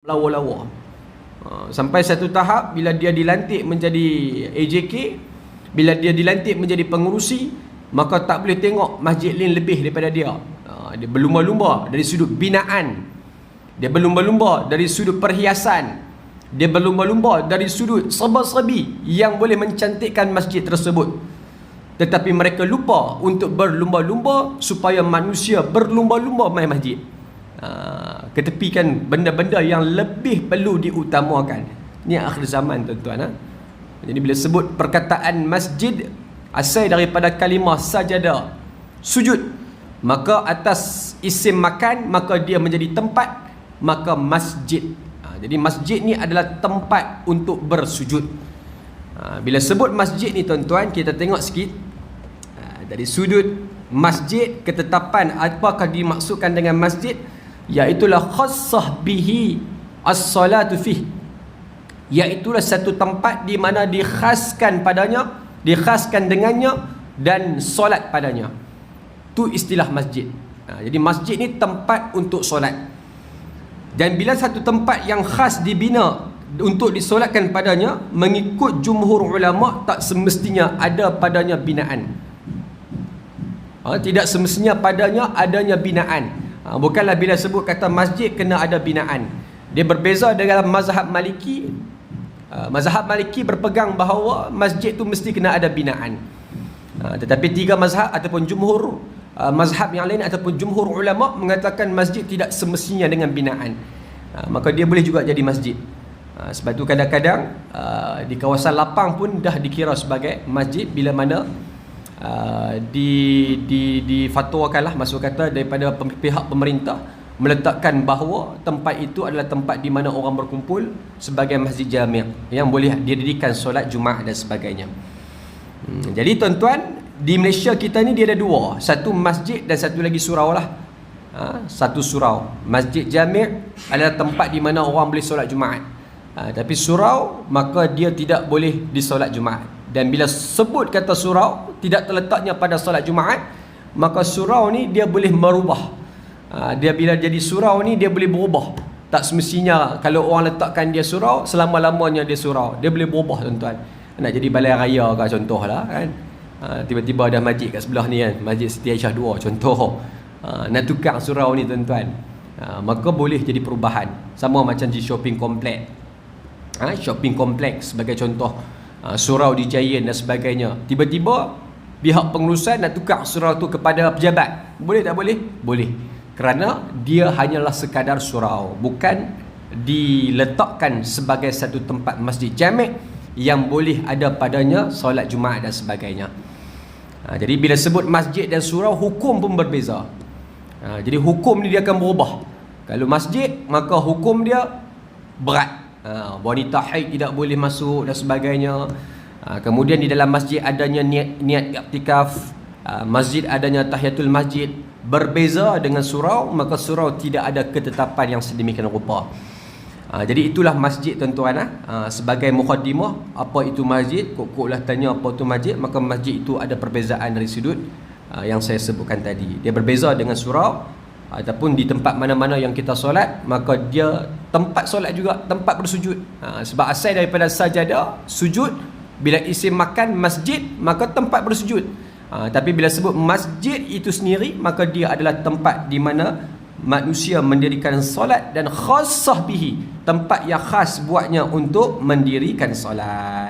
lawa-lawa. Sampai satu tahap bila dia dilantik menjadi AJK, bila dia dilantik menjadi pengurusi, maka tak boleh tengok masjid lain lebih daripada dia. Dia berlumba-lumba dari sudut binaan, dia berlumba-lumba dari sudut perhiasan, dia berlumba-lumba dari sudut serba-serbi yang boleh mencantikkan masjid tersebut. Tetapi mereka lupa untuk berlumba-lumba supaya manusia berlumba-lumba main masjid. Ketepikan benda-benda yang lebih perlu diutamakan. Ini akhir zaman, tuan-tuan. Jadi bila sebut perkataan masjid, asal daripada kalimah sajada, sujud, maka atas isim makan, maka dia menjadi tempat, maka masjid. Jadi masjid ni adalah tempat untuk bersujud. Bila sebut masjid ni, tuan-tuan, kita tengok sikit dari sudut masjid, ketetapan apakah dimaksudkan dengan masjid, iaitulah khassah bihi as-salatu fih, iaitulah satu tempat di mana dikhaskan padanya, dikhaskan dengannya dan solat padanya. Itu istilah masjid. Jadi masjid ni tempat untuk solat. Dan bila satu tempat yang khas dibina untuk disolatkan padanya, mengikut jumhur ulama, tak semestinya ada padanya binaan. Tidak semestinya padanya adanya binaan. Bukanlah bila sebut kata masjid kena ada binaan. Dia berbeza dengan mazhab Maliki. Mazhab Maliki berpegang bahawa masjid tu mesti kena ada binaan. Tetapi tiga mazhab ataupun jumhur mazhab yang lain ataupun jumhur ulama mengatakan masjid tidak semestinya dengan binaan. Maka dia boleh juga jadi masjid. Sebab tu kadang-kadang di kawasan lapang pun dah dikira sebagai masjid bila mana difatwakanlah, maksud kata daripada pihak pemerintah meletakkan bahawa tempat itu adalah tempat di mana orang berkumpul sebagai masjid jami' yang boleh didirikan solat Jumaat dan sebagainya. Jadi tuan-tuan, di Malaysia kita ni dia ada dua, satu masjid dan satu lagi surau lah. Satu surau, masjid jami' adalah tempat di mana orang boleh solat Jumaat. Tapi surau, maka dia tidak boleh disolat Jumaat. Dan bila sebut kata surau tidak terletaknya pada solat Jumaat, maka surau ni dia boleh merubah. Dia bila jadi surau ni dia boleh berubah. Tak semestinya kalau orang letakkan dia surau selama-lamanya dia surau. Dia boleh berubah, tuan-tuan. Nak jadi balai raya ke contoh lah kan. Tiba-tiba ada masjid kat sebelah ni kan, Masjid Siti Aisyah 2 contoh. Nak tukar surau ni, tuan-tuan, maka boleh jadi perubahan. Sama macam di shopping kompleks. Shopping kompleks sebagai contoh, surau di Giant dan sebagainya. Tiba-tiba pihak pengurusan nak tukar surau tu kepada pejabat. Boleh tak boleh? Boleh. Kerana dia hanyalah sekadar surau, bukan diletakkan sebagai satu tempat masjid jami' yang boleh ada padanya solat Jumaat dan sebagainya. Jadi bila sebut masjid dan surau, hukum pun berbeza. Jadi hukum ni dia akan berubah. Kalau masjid, maka hukum dia berat. Wanita haid tidak boleh masuk dan sebagainya. Kemudian di dalam masjid adanya niat iktikaf, masjid adanya tahiyatul masjid. Berbeza dengan surau, maka surau tidak ada ketetapan yang sedemikian rupa. Jadi itulah masjid, tuan-tuan. Sebagai mukaddimah, apa itu masjid? Kok-koklah tanya apa itu masjid, maka masjid itu ada perbezaan dari sudut yang saya sebutkan tadi. Dia berbeza dengan surau. Ataupun di tempat mana-mana yang kita solat, maka dia tempat solat juga, tempat bersujud. Sebab asal daripada sajadah, sujud. Bila isim makan masjid, maka tempat bersujud. Tapi bila sebut masjid itu sendiri, maka dia adalah tempat di mana manusia mendirikan solat, dan khassah bihi, tempat yang khas buatnya untuk mendirikan solat.